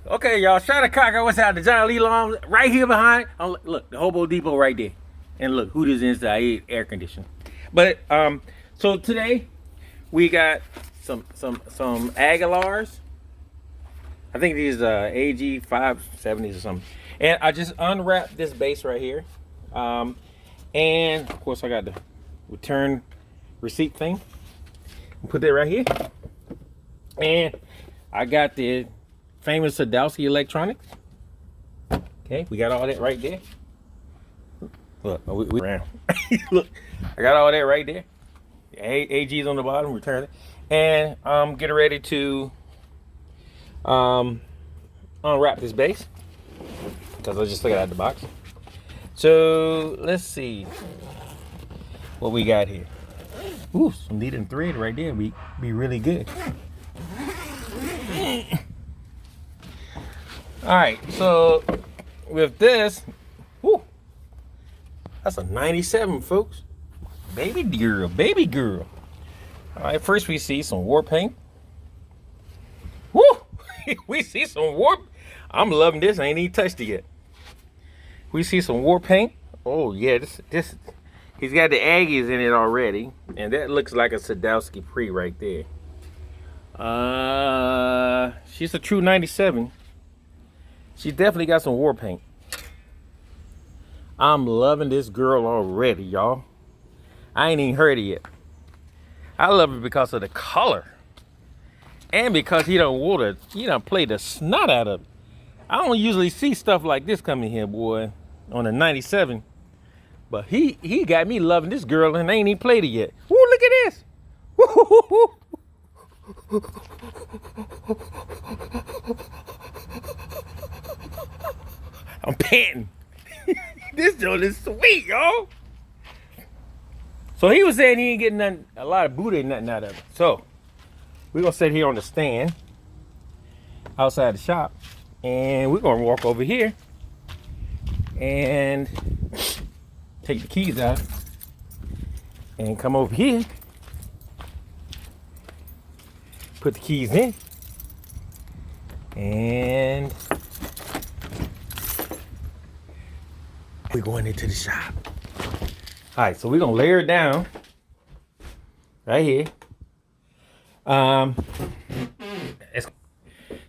Okay, y'all. Shout out Cocker. What's out? The John Lee Long right here behind. Oh, look, the Hobo Depot right there. And look, who this inside air conditioning. But so today we got some Aguilars. I think these AG 570s or something. And I just unwrapped this bass right here. And of course I got the return receipt thing. Put that right here. And I got the famous Sadowski Electronics. Okay, we got all that right there. Look, we around. Look, I got all that right there. AG's on the bottom, return it. And I'm getting ready to unwrap this bass because I just took it out of the box. So let's see what we got here. Ooh, some needle and thread right there. Be really good. All right, so with this, whoo, that's a 97, folks. Baby girl, baby girl. All right, first we see some war paint. Woo, we see some war. I'm loving this. I ain't even touched it yet. We see some war paint. Oh yeah, this. He's got the Aggies in it already, and that looks like a Sadowski pre right there. She's a true 97. She's definitely got some war paint. I'm loving this girl already, y'all. I ain't even heard it yet. I love it because of the color. And because he done played the snot out of it. I don't usually see stuff like this coming here, boy, on a 97. But he got me loving this girl and I ain't even played it yet. Woo, look at this. I'm panting. This joint is sweet, y'all. So he was saying he ain't getting nothing, a lot of booty, nothing out of it. So we're gonna sit here on the stand outside the shop, and we're gonna walk over here and take the keys out and come over here, put the keys in, and we're going into the shop. All right, so we're gonna layer it down right here.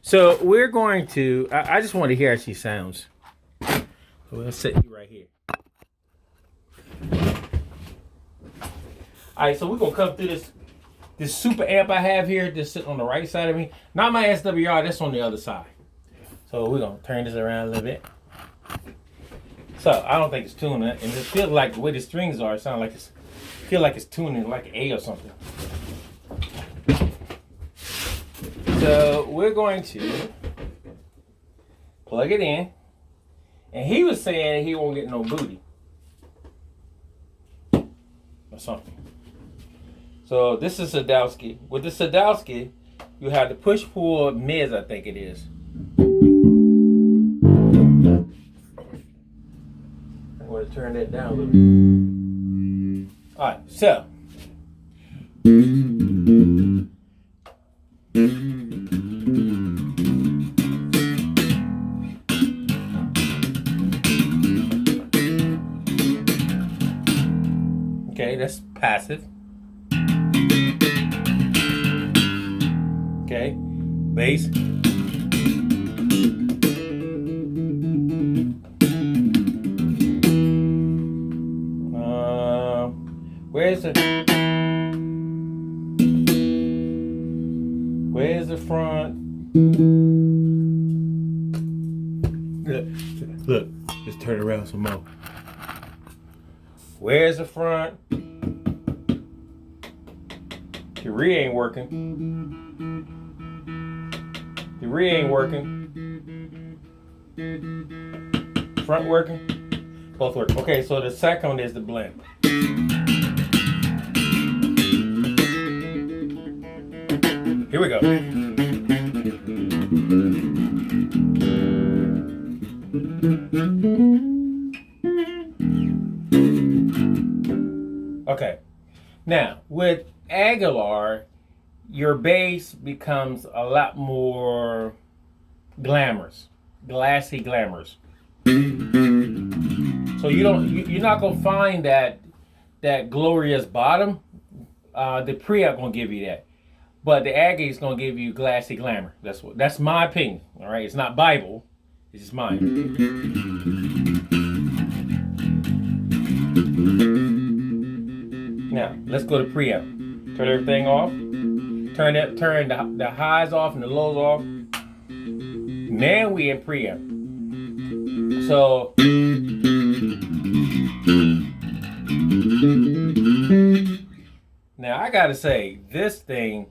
So we're going to, I just want to hear how she sounds. So we'll set you right here. All right, so we're gonna come through this super amp I have here, just sitting on the right side of me. Not my SWR, that's on the other side. So we're gonna turn this around a little bit. So I don't think it's tuning, and it feels like the way the strings are, it sounds like feel like it's tuning like an A or something. So we're going to plug it in, and he was saying he won't get no booty or something. So this is Sadowski. With the Sadowski, you have the push-pull mids, I think it is. I'm going to turn that down a little bit. All right, so. Okay, that's passive. Okay, bass. Where's the front? Look, just turn around some more. Where's the front? The rear ain't working. The rear ain't working. Front working? Both work. Okay, so the second is the blend. Here we go. Okay. Now, with Aguilar, your bass becomes a lot more glamours, glassy glamours. So you're not gonna find that glorious bottom. The preamp gonna give you that, but the Aggie is gonna give you glassy glamour. That's my opinion. All right, it's not Bible, it's just mine. Now let's go to preamp. Turn everything off. Turn the highs off and the lows off. Now we in preamp. So now I gotta say, this thing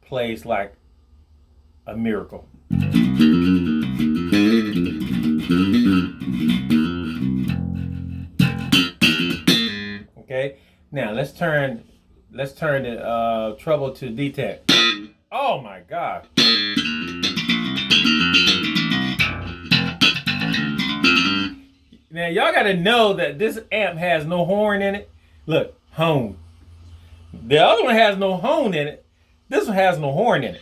plays like a miracle. Okay, now let's turn the treble to detect. Oh my God! Now y'all gotta know that this amp has no horn in it. Look, hone. The other one has no hone in it. This one has no horn in it.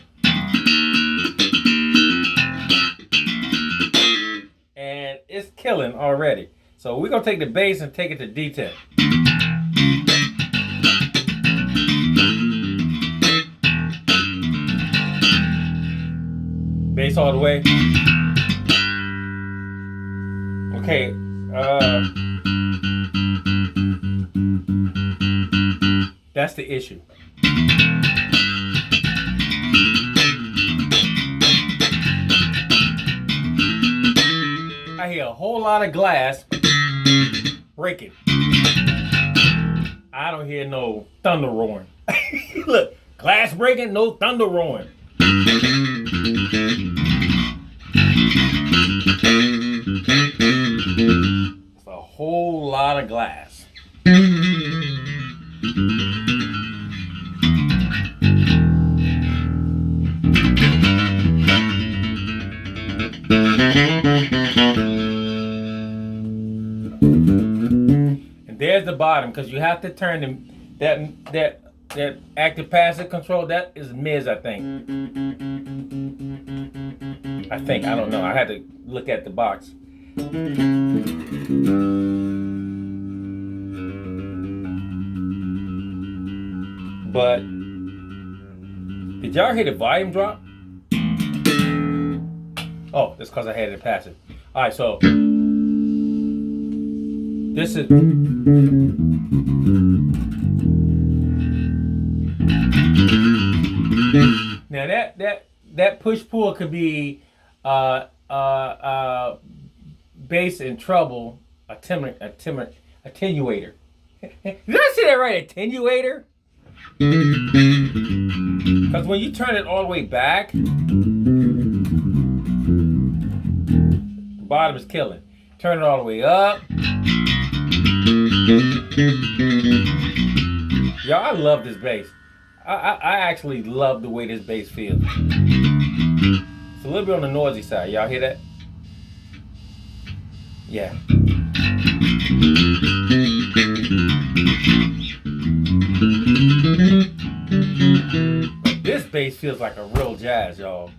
And it's killing already. So we're gonna take the bass and take it to detect. Bass all the way. Okay. That's the issue. I hear a whole lot of glass breaking. I don't hear no thunder roaring. Look, glass breaking, no thunder roaring. It's a whole lot of glass. And there's the bottom, because you have to turn them, that active passive control, that is Miz, I think. I don't know. I had to look at the box. But did y'all hear the volume drop? Oh, that's because I had it passive. All right, so this is. Now that push pull could be bass and treble attenuator. Did I say that right? Attenuator? Because when you turn it all the way back, the bottom is killing. Turn it all the way up. Y'all, I love this bass. I actually love the way this bass feels. It's a little bit on the noisy side. Y'all hear that? Yeah. But this bass feels like a real jazz, y'all.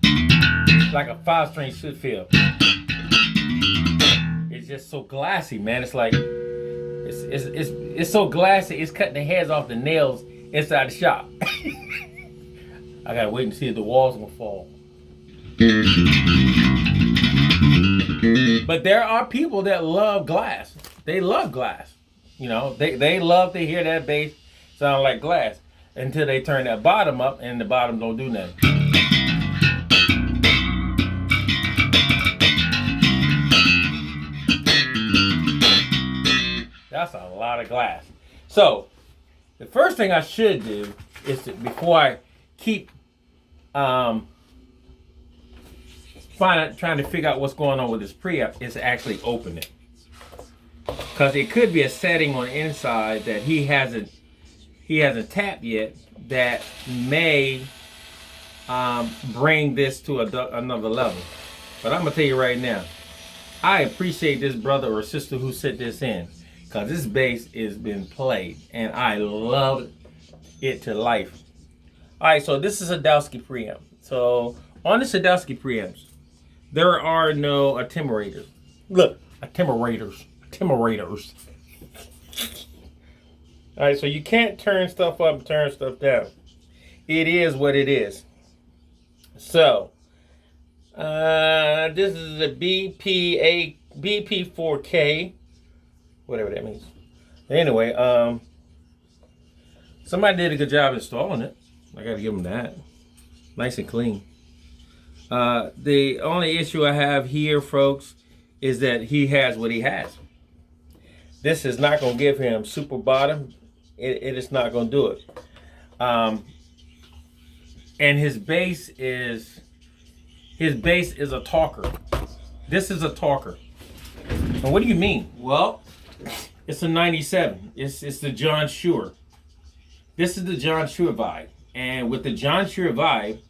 Like a 5-string should feel. It's just so glassy, man. It's like it's so glassy. It's cutting the heads off the nails inside the shop. I gotta wait and see if the walls gonna fall. But there are people that love glass. They love glass. You know, they love to hear that bass sound like glass until they turn that bottom up and the bottom don't do nothing. That's a lot of glass. So the first thing I should do is before I keep trying to figure out what's going on with this preamp, is to actually open it, because it could be a setting on the inside that he hasn't tapped yet that may bring this to another level. But I'm gonna tell you right now, I appreciate this brother or sister who set this in, because this bass has been played and I love it to life. All right, so this is a Sadowski preamp. So on the Sadowski preamps, there are no attenuators. Look, attenuators. All right, so you can't turn stuff up and turn stuff down. It is what it is. So, this is a BP4K, whatever that means. Anyway, somebody did a good job installing it. I got to give them that. Nice and clean. The only issue I have here, folks, is that he has what he has. This is not going to give him super bottom. It is not going to do it. And his bass is a talker. This is a talker. And what do you mean? Well, it's a 97. It's the John Shure. This is the John Shure vibe. And with the John Shure vibe,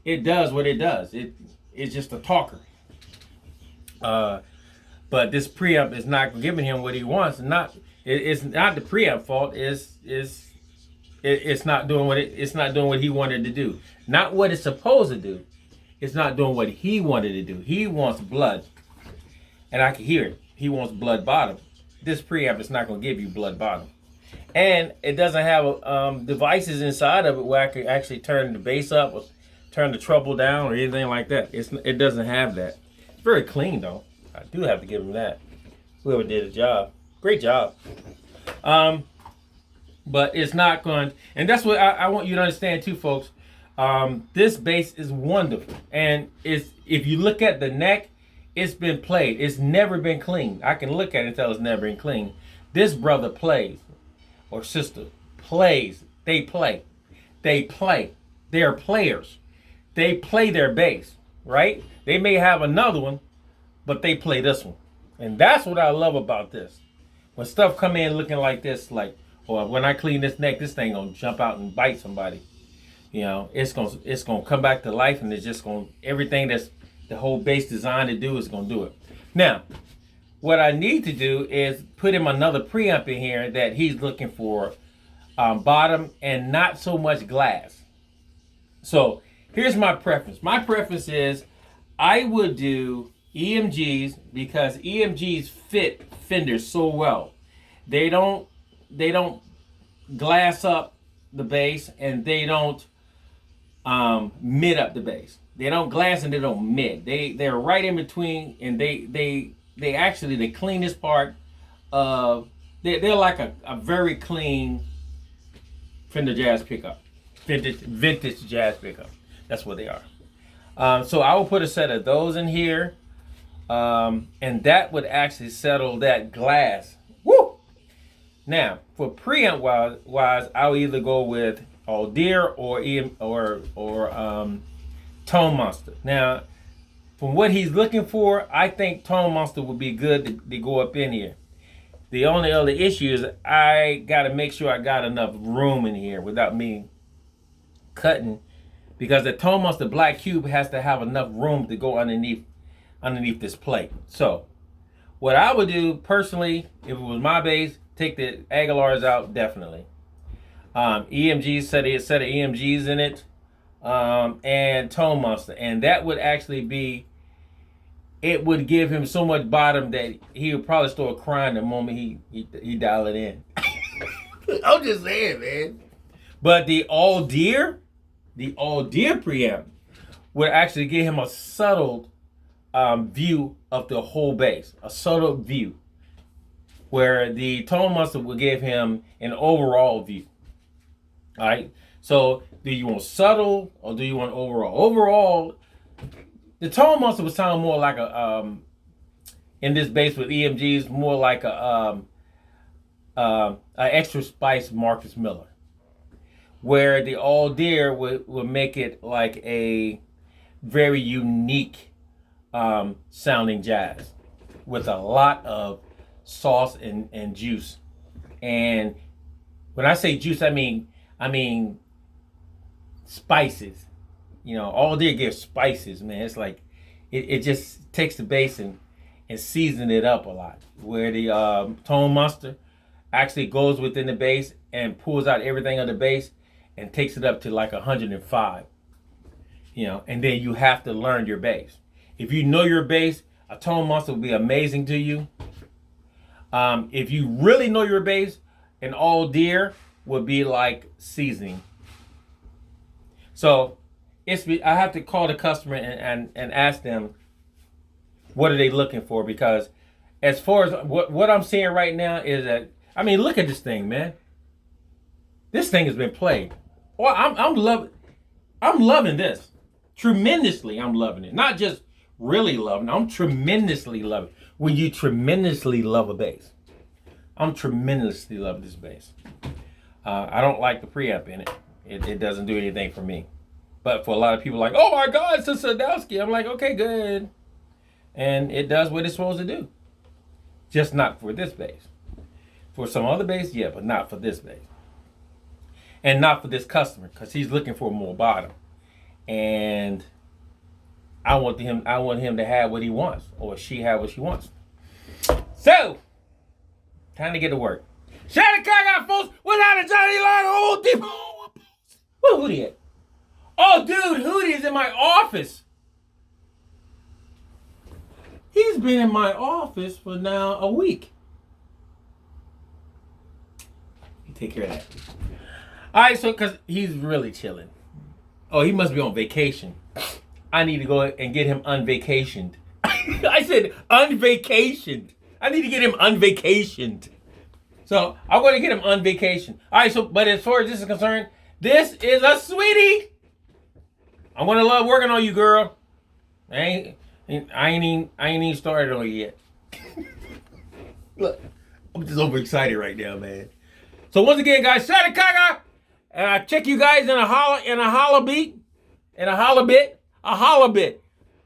it does what it does. It's just a talker. But this preamp is not giving him what he wants. It's not the preamp fault. It's not doing what he wanted to do. Not what it's supposed to do. It's not doing what he wanted to do. He wants blood, and I can hear it. He wants blood bottom. This preamp is not going to give you blood bottom, and it doesn't have devices inside of it where I can actually turn the bass up or turn the treble down or anything like that. It doesn't have that. It's very clean though. I do have to give him that. Whoever did a job, great job. But it's not going, and that's what I want you to understand too, folks. This bass is wonderful, and if you look at the neck, it's been played. It's never been clean. I can look at it and tell it's never been clean. This brother plays, or sister plays. They play. They play. They are players. They play their bass, right? They may have another one, but they play this one. And that's what I love about this. When stuff come in looking like this, like, or when I clean this neck, this thing gonna jump out and bite somebody. You know, it's gonna come back to life, and it's just gonna, everything that's the whole bass designed to do is gonna do it. Now, what I need to do is put him another preamp in here that he's looking for bottom and not so much glass. So here's my preference. My preference is I would do EMGs because EMGs fit Fender so well. They don't glass up the bass, and they don't mid up the bass. They don't glass and they don't mid. They're right in between, and they actually the cleanest part of they're like a very clean Fender jazz pickup, vintage jazz pickup. That's what they are. So I will put a set of those in here, and that would actually settle that glass. Woo! Now for preamp wise, I'll either go with All Deer or Tone Monster. Now, from what he's looking for, I think Tone Monster would be good to go up in here. The only other issue is I got to make sure I got enough room in here without me cutting, because the Tone Monster Black Cube has to have enough room to go underneath this plate. So, what I would do personally, if it was my bass, take the Aguilars out, definitely. EMGs, set a set of EMGs in it, and Tone Monster, and that would actually be, it would give him so much bottom that he would probably start crying the moment he dial it in. I'm just saying, man. But the All Deer preamp would actually give him a subtle view of the whole bass, a subtle view, where the Tone Monster would give him an overall view. All right. So, do you want subtle or do you want overall? Overall, the Tone Monster would sound more like a in this bass with EMGs, more like a extra spice Marcus Miller, where the All Deer would make it like a very unique sounding jazz with a lot of sauce and juice. And when I say juice, I mean spices. You know, All Deer gives spices, man. It's like it just takes the bass and season it up a lot. Where the Tone Monster actually goes within the bass and pulls out everything of the bass and takes it up to like 105. You know, and then you have to learn your bass. If you know your bass, a tone monster will be amazing to you. If you really know your bass, an all deer would be like seasoning. So I have to call the customer and ask them what are they looking for, because as far as what I'm seeing right now is that, I mean, look at this thing, man. This thing has been played. Well, I'm loving this tremendously. I'm loving it. Not just really loving it. I'm tremendously loving it. When you tremendously love a bass, I'm tremendously loving this bass. I don't like the preamp in it. It doesn't do anything for me. But for a lot of people, like, oh my God, it's a Sadowski. I'm like, okay, good. And it does what it's supposed to do. Just not for this bass. For some other bass, yeah, but not for this bass. And not for this customer, because he's looking for more bottom. And I want him to have what he wants, or she have what she wants. So, time to get to work. Shout out to Chicago, folks, without a Johnny Line, old deep. Where Hootie at? Oh, dude, Hootie is in my office. He's been in my office for now a week. You take care of that. All right, so because he's really chilling. Oh, he must be on vacation. I need to go and get him unvacationed. I said unvacationed. I need to get him unvacationed. So I'm going to get him unvacationed. All right, so but as far as this is concerned, this is a sweetie. I'm going to love working on you, girl. I ain't even started on you yet. Look, I'm just overexcited right now, man. So once again, guys, shout out to Chicago. And I check you guys in a holla bit.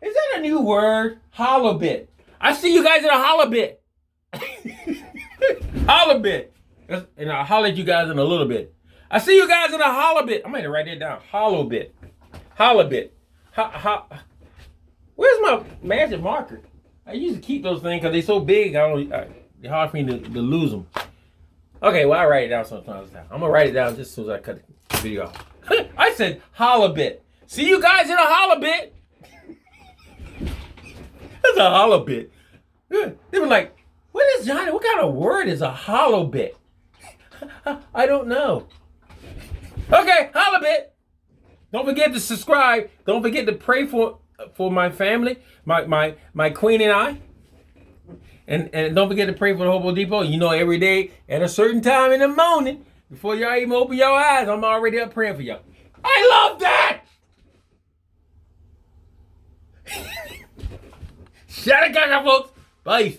Is that a new word? Holla bit. I see you guys in a holla bit. Holla bit. And I'll holler at you guys in a little bit. I see you guys in a holla bit. I'm going to write that down. Hollow bit. Holla bit. Where's my magic marker? I usually keep those things because they're so big. It's hard for me to lose them. Okay, well, I write it down sometimes now. I'm going to write it down just as soon as I cut the video off. I said holla bit. See you guys in a holla bit. That's a holla bit. They were like, what kind of word is a hollow bit? I don't know. Okay, holla bit. Don't forget to subscribe. Don't forget to pray for my family, my queen and I. And don't forget to pray for the Hobo Depot. You know, every day at a certain time in the morning, before y'all even open your eyes, I'm already up praying for y'all. I love that! Shout out, folks. Bye.